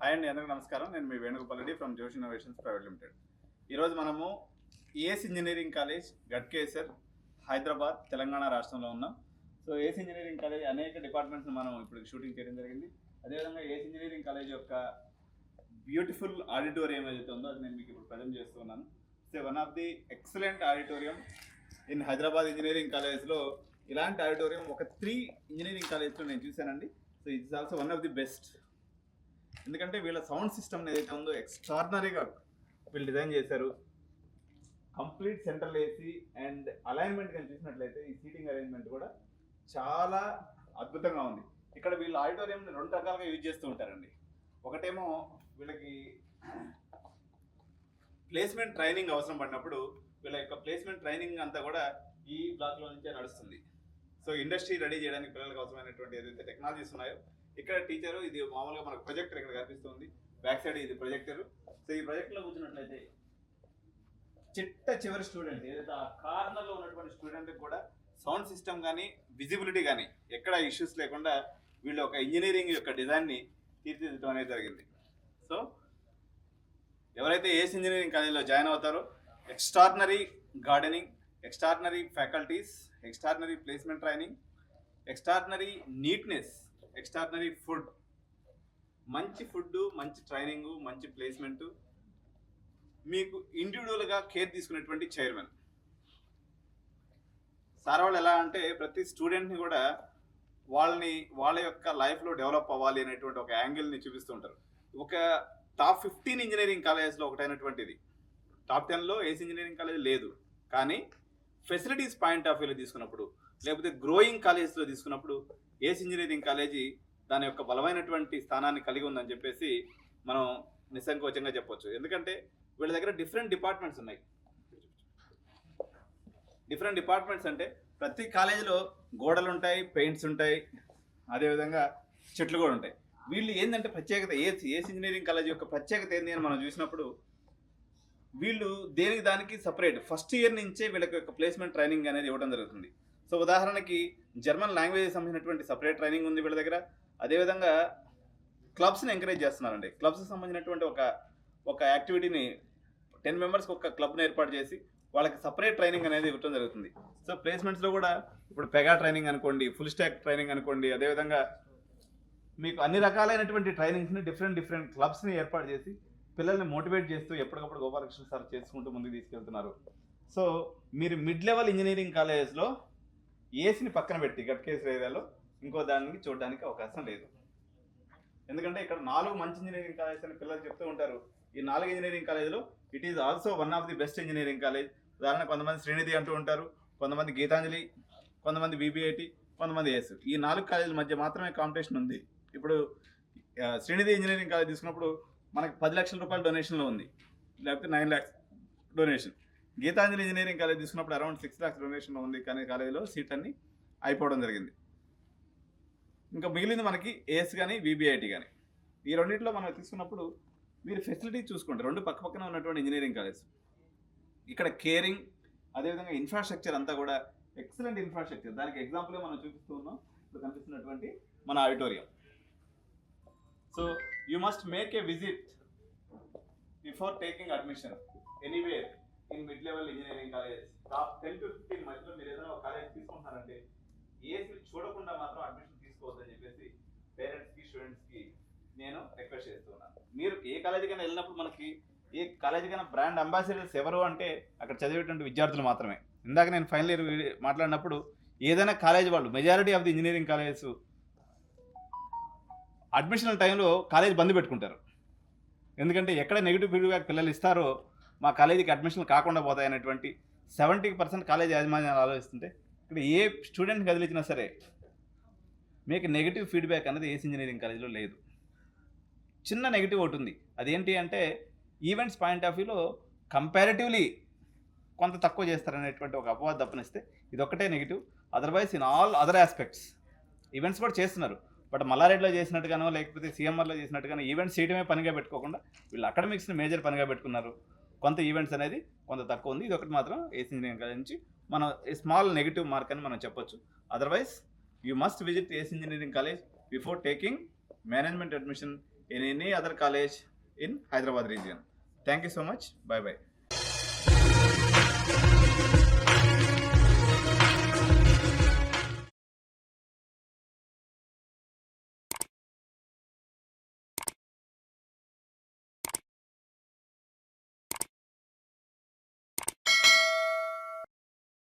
Hi అండి, అందరికీ నమస్కారం. నేను మీ Venugopal Reddy from Josh innovations private limited. ఈరోజు మనము AS engineering college Ghatkesar Hyderabad Telangana రాష్ట్రంలో ఉన్నాం. సో ఏఎస్ ఇంజనీరింగ్ కాలేజ్ అనేక డిపార్ట్మెంట్స్ మనం ఇప్పుడు షూటింగ్ చేయడం జరిగింది. అదేవిధంగా ఏఎస్ ఇంజనీరింగ్ కాలేజ్ యొక్క బ్యూటిఫుల్ ఆడిటోరియం ఏదైతే ఉందో అది నేను మీకు ఇప్పుడు ప్రజెంట్ చేస్తున్నాను. So one of the excellent auditorium in Hyderabad engineering కాలేజ్లో ఇలాంటి ఆడిటోరియం ఒక 3 ఇంజనీరింగ్ కాలేజ్లో నేను చూశానండి. So it's also one of the best. ఎందుకంటే వీళ్ళ సౌండ్ సిస్టమ్ ఏదైతే ఉందో ఎక్స్ట్రాడినరీగా వీళ్ళు డిజైన్ చేశారు. Complete central AC and alignment కానీ చూసినట్లయితే ఈ సీటింగ్ అరేంజ్మెంట్ కూడా చాలా అద్భుతంగా ఉంది. ఇక్కడ వీళ్ళు ఆడిటోరియంని 2 రకాలుగా యూజ్ చేస్తూ ఉంటారండి. ఒకటేమో వీళ్ళకి ప్లేస్మెంట్ ట్రైనింగ్ అవసరం పడినప్పుడు వీళ్ళ యొక్క ప్లేస్మెంట్ ట్రైనింగ్ అంతా కూడా ఈ బ్లాక్లో నుంచే నడుస్తుంది. సో ఇండస్ట్రీ రెడీ చేయడానికి పిల్లలకు అవసరమైనటువంటి ఏదైతే టెక్నాలజీస్ ఉన్నాయో ఇక్కడ టీచరు ఇది మామూలుగా మనకు ప్రొజెక్టర్ ఇక్కడ కనిపిస్తుంది. బ్యాక్ సైడ్ ఇది ప్రొజెక్టర్. సో ఈ ప్రొజెక్ట్లో కూర్చున్నట్లయితే చివరి స్టూడెంట్ ఏదైతే ఆ కార్నర్లో ఉన్నటువంటి స్టూడెంట్కి కూడా సౌండ్ సిస్టమ్ కానీ విజిబిలిటీ కానీ ఎక్కడ ఇష్యూస్ లేకుండా వీళ్ళు ఒక ఇంజనీరింగ్ యొక్క డిజైన్ని తీర్చిదిద్దడం అనేది జరిగింది. సో ఎవరైతే ఏఎస్ ఇంజనీరింగ్ కాలేజ్లో జాయిన్ అవుతారో extraordinary gardening, extraordinary faculties, extraordinary placement training, extraordinary neatness, extraordinary food, మంచి ఫుడ్, మంచి ట్రైనింగ్, మంచి ప్లేస్మెంట్, మీకు ఇండివిజువల్గా కేర్ తీసుకునేటువంటి చైర్మన్. సార్ వాళ్ళు ఎలా అంటే ప్రతి స్టూడెంట్ని కూడా వాళ్ళ యొక్క లైఫ్లో డెవలప్ అవ్వాలి అనేటువంటి ఒక యాంగిల్ని చూపిస్తుంటారు. ఒక టాప్ 15 ఇంజనీరింగ్ కాలేజెస్లో ఒకటైనటువంటిది. టాప్ 10లో ఏఎస్ ఇంజనీరింగ్ కాలేజ్ లేదు, కానీ ఫెసిలిటీస్ పాయింట్ ఆఫ్ వ్యూలో తీసుకున్నప్పుడు లేకపోతే గ్రోయింగ్ కాలేజ్లో తీసుకున్నప్పుడు ఏఎస్ ఇంజనీరింగ్ కాలేజీ దాని యొక్క బలమైనటువంటి స్థానాన్ని కలిగి ఉందని చెప్పేసి మనం నిస్సంకోచంగా చెప్పొచ్చు. ఎందుకంటే వీళ్ళ దగ్గర డిఫరెంట్ డిపార్ట్మెంట్స్ ఉన్నాయి. డిఫరెంట్ డిపార్ట్మెంట్స్ అంటే ప్రతి కాలేజీలో గోడలు ఉంటాయి, పెయింట్స్ ఉంటాయి, అదేవిధంగా చెట్లు కూడా ఉంటాయి. వీళ్ళు ఏంటంటే ప్రత్యేకత ఏఎస్ ఇంజనీరింగ్ కాలేజ్ యొక్క ప్రత్యేకత ఏంటి అని మనం చూసినప్పుడు వీళ్ళు దేనికి దానికి సపరేట్ ఫస్ట్ ఇయర్ నుంచే వీళ్ళకి యొక్క ప్లేస్మెంట్ ట్రైనింగ్ అనేది ఇవ్వడం జరుగుతుంది. సో ఉదాహరణకి జర్మన్ లాంగ్వేజ్ సంబంధించినటువంటి సపరేట్ ట్రైనింగ్ ఉంది వీళ్ళ దగ్గర. అదేవిధంగా క్లబ్స్ని ఎంకరేజ్ చేస్తున్నారండి. క్లబ్స్కి సంబంధించినటువంటి ఒక యాక్టివిటీని 10 మెంబర్స్కి ఒక క్లబ్ని ఏర్పాటు చేసి వాళ్ళకి సపరేట్ ట్రైనింగ్ అనేది ఇవ్వడం జరుగుతుంది. సో ప్లేస్మెంట్స్లో కూడా ఇప్పుడు పెగా ట్రైనింగ్ అనుకోండి, ఫుల్ స్టాక్ ట్రైనింగ్ అనుకోండి, అదేవిధంగా మీకు అన్ని రకాలైనటువంటి ట్రైనింగ్స్ని డిఫరెంట్ క్లబ్స్ని ఏర్పాటు చేసి పిల్లల్ని మోటివేట్ చేస్తూ ఎప్పటికప్పుడు గోపాలకృష్ణ సార్ చేసుకుంటూ ముందుకు తీసుకెళ్తున్నారు. సో మీరు మిడ్ లెవెల్ ఇంజనీరింగ్ కాలేజెస్లో ఏసీని పక్కన పెట్టి గట్కేసర్ ఏరియాలో ఇంకో దానికి చూడడానికి అవకాశం లేదు. ఎందుకంటే ఇక్కడ 4 మంచి ఇంజనీరింగ్ కాలేజెస్ అని పిల్లలు చెప్తూ ఉంటారు. ఈ 4 ఇంజనీరింగ్ కాలేజ్లో it is also one of the best engineering college. ఉదాహరణ కొంతమంది శ్రీనిధి అంటూ ఉంటారు, కొంతమంది గీతాంజలి, కొంతమంది బీబీఐటి, కొంతమంది ఏఎస్. ఈ 4 కాలేజీల మధ్య మాత్రమే కాంపిటీషన్ ఉంది. ఇప్పుడు శ్రీనిధి ఇంజనీరింగ్ కాలేజ్ తీసుకున్నప్పుడు మనకి 10 లక్షల రూపాయల డొనేషన్లో ఉంది, లేకపోతే 9 lakhs donation. Geethanjali engineering college తీసుకున్నప్పుడు అరౌండ్ 6 lakhs డొనేషన్లో ఉంది, కానీ కాలేజీలో సీట్ అన్ని అయిపోవడం జరిగింది. ఇంకా మిగిలింది మనకి ఏఎస్ కానీ బీబీఐటి కానీ. ఈ రెండింటిలో మనం తీసుకున్నప్పుడు మీరు ఫెసిలిటీ చూసుకోండి. 2 పక్కన ఉన్నటువంటి ఇంజనీరింగ్ కాలేజ్. ఇక్కడ కేరింగ్, అదేవిధంగా ఇన్ఫ్రాస్ట్రక్చర్ అంతా కూడా ఎక్సలెంట్ ఇన్ఫ్రాస్ట్రక్చర్. దానికి ఎగ్జాంపుల్ మనం చూపిస్తూ ఉన్నాం ఇప్పుడు కనిపిస్తున్నటువంటి మన auditorium. So you must make a visit before taking admission anywhere in mid level engineering college. Top 10 to 15 మధ్యలో మీరు ఏదైనా ఒక కాలేజ్ తీసుకుంటున్నారంటే ఏసీ చూడకుండా మాత్రం అడ్మిషన్ తీసుకోవద్దని చెప్పేసి పేరెంట్స్కి, స్టూడెంట్స్కి నేను రిక్వెస్ట్ చేస్తున్నాను. మీరు ఏ కాలేజీకైనా వెళ్ళినప్పుడు మనకి ఏ కాలేజీకైనా బ్రాండ్ అంబాసిడర్స్ ఎవరు అంటే అక్కడ చదివేటువంటి విద్యార్థులు మాత్రమే. ఇందాక నేను ఫైనల్ ఇయర్ మాట్లాడినప్పుడు ఏదైనా కాలేజ్ వాళ్ళు majority of the engineering colleges admission టైంలో కాలేజ్ బంద్ పెట్టుకుంటారు. ఎందుకంటే ఎక్కడ నెగిటివ్ ఫీడ్బ్యాక్ పిల్లలు ఇస్తారో మా కాలేజీకి అడ్మిషన్లు కాకుండా పోతాయనేటువంటి 70% కాలేజ్ యాజమాన్యాలు ఆలోచిస్తుంటే ఇక్కడ ఏ స్టూడెంట్ కదిలించినా సరే మీకు నెగిటివ్ ఫీడ్బ్యాక్ అనేది ఏఎస్ ఇంజనీరింగ్ కాలేజీలో లేదు. చిన్న నెగిటివ్ ఒకటి ఉంది, అదేంటి అంటే ఈవెంట్స్ పాయింట్ ఆఫ్ వ్యూలో కంపారిటివ్లీ కొంత తక్కువ చేస్తారనేటువంటి ఒక అపవాదం తప్పనిస్తే ఇదొక్కటే negative. Otherwise in all other aspects events కూడా చేస్తున్నారు. బట్ మల్లారెడ్డిలో చేసినట్టుగానో లేకపోతే సిఎంఆర్లో చేసినట్టుగానో ఈవెంట్స్ చేయడమే పనిగా పెట్టుకోకుండా వీళ్ళు అకాడమిక్స్ని మేజర్ పనిగా పెట్టుకున్నారు. కొంత ఈవెంట్స్ అనేది కొంత తక్కువ ఉంది. ఇది ఒకటి మాత్రం ఏఎస్ ఇంజనీరింగ్ కాలేజ్ నుంచి మనం స్మాల్ నెగిటివ్ మార్క్ అని మనం చెప్పొచ్చు. Otherwise you must visit AS engineering college before taking management admission in any other college in Hyderabad region. Thank you so much. Bye bye.